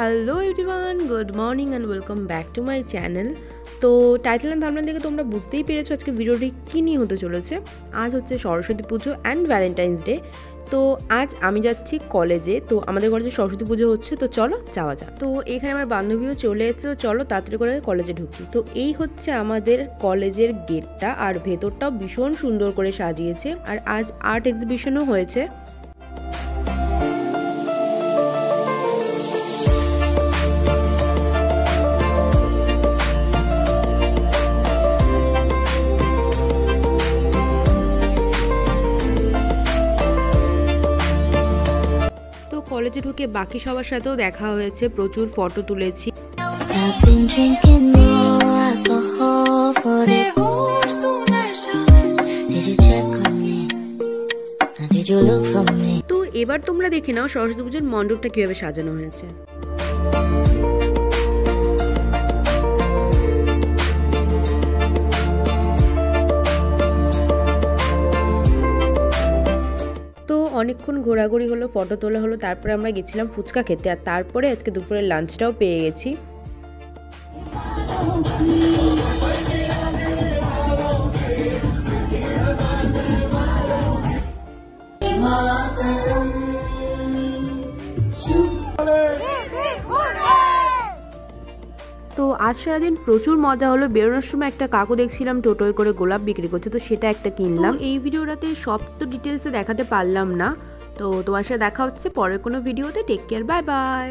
Hello everyone, good morning and welcome back to my channel. তো title and thumbnail দেখে তোমরা বুঝতেই পেরেছো আজকে ভিডিওটি কী নিয়ে হতে চলেছে। আজ হচ্ছে সরস্বতী পুজো অ্যান্ড ভ্যালেন্টাইন্স ডে। তো আজ আমি যাচ্ছি কলেজে, তো আমাদের কলেজে সরস্বতী পুজো হচ্ছে, তো চলো যাওয়া যাক। তো এখানে আমার বান্ধবীও চলে এসেছে, তো চলো তাড়াতাড়ি করে কলেজে ঢুকি। তো এই হচ্ছে আমাদের কলেজের গেটটা, আর ভেতরটাও ভীষণ সুন্দর করে সাজিয়েছে, আর আজ আর্ট এক্সিবিশনও হয়েছে। কলেজে ঢুকে বাকি সবার সাথেও দেখা হয়েছে, প্রচুর ফটো তুলেছি। তো এবার তোমরা দেখে নাও সরস্বতী পুজোর মণ্ডপটা কিভাবে সাজানো হয়েছে। অনেকক্ষণ ঘোরাঘুরি হলো, ফটো তোলা হলো, তারপরে আমরা গেছিলাম ফুচকা খেতে, আর তারপরে আজকে দুপুরের লাঞ্চটাও পেয়ে গেছি। তো আজ সারাদিন প্রচুর মজা হলো। বেরোনোর সময় একটা কাকু দেখছিলাম টোটোয় করে গোলাপ বিক্রি করছে, তো সেটা একটা কিনলাম। এই ভিডিওটাতে সব তো ডিটেলসে দেখাতে পারলাম না, তো তোমার সাথে দেখা হচ্ছে পরের কোনো ভিডিওতে। Take care, bye by.